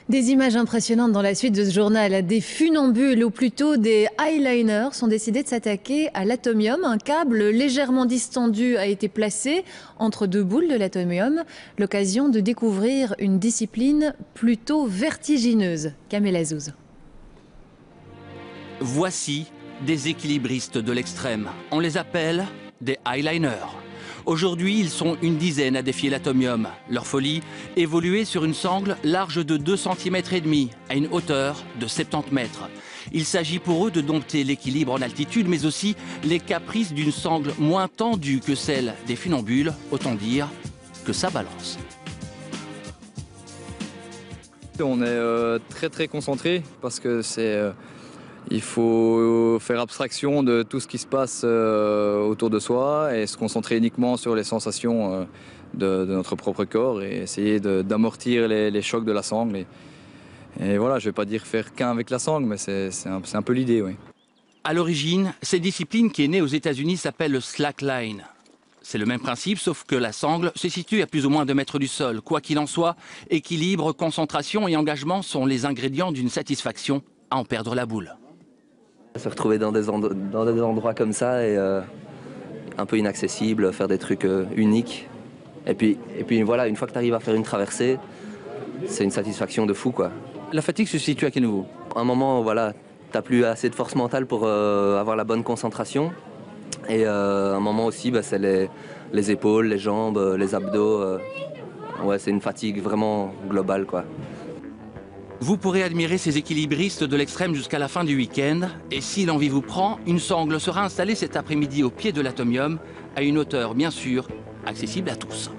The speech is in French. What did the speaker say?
Des images impressionnantes dans la suite de ce journal. Des funambules, ou plutôt des highliners, sont décidés de s'attaquer à l'atomium. Un câble légèrement distendu a été placé entre deux boules de l'atomium. L'occasion de découvrir une discipline plutôt vertigineuse. Kamel Azouz. Voici des équilibristes de l'extrême. On les appelle des highliners. Aujourd'hui, ils sont une dizaine à défier l'atomium. Leur folie, évoluer sur une sangle large de 2,5 cm à une hauteur de 70 mètres. Il s'agit pour eux de dompter l'équilibre en altitude, mais aussi les caprices d'une sangle moins tendue que celle des funambules. Autant dire que ça balance. On est très concentré parce que il faut faire abstraction de tout ce qui se passe autour de soi et se concentrer uniquement sur les sensations de notre propre corps et essayer d'amortir les chocs de la sangle. Et voilà, je ne vais pas dire faire qu'un avec la sangle, mais c'est un peu l'idée, oui. À l'origine, cette discipline qui est née aux États-Unis s'appelle le slackline. C'est le même principe, sauf que la sangle se situe à plus ou moins 2 mètres du sol. Quoi qu'il en soit, équilibre, concentration et engagement sont les ingrédients d'une satisfaction à en perdre la boule. Se retrouver dans des endroits comme ça et un peu inaccessibles, faire des trucs uniques. Et puis voilà, une fois que tu arrives à faire une traversée, c'est une satisfaction de fou, quoi. La fatigue se situe à quel niveau? À un moment, voilà, tu n'as plus assez de force mentale pour avoir la bonne concentration. Et à un moment aussi, c'est les épaules, les jambes, les abdos. Ouais, c'est une fatigue vraiment globale, quoi. Vous pourrez admirer ces équilibristes de l'extrême jusqu'à la fin du week-end. Et si l'envie vous prend, une sangle sera installée cet après-midi au pied de l'atomium, à une hauteur bien sûr accessible à tous.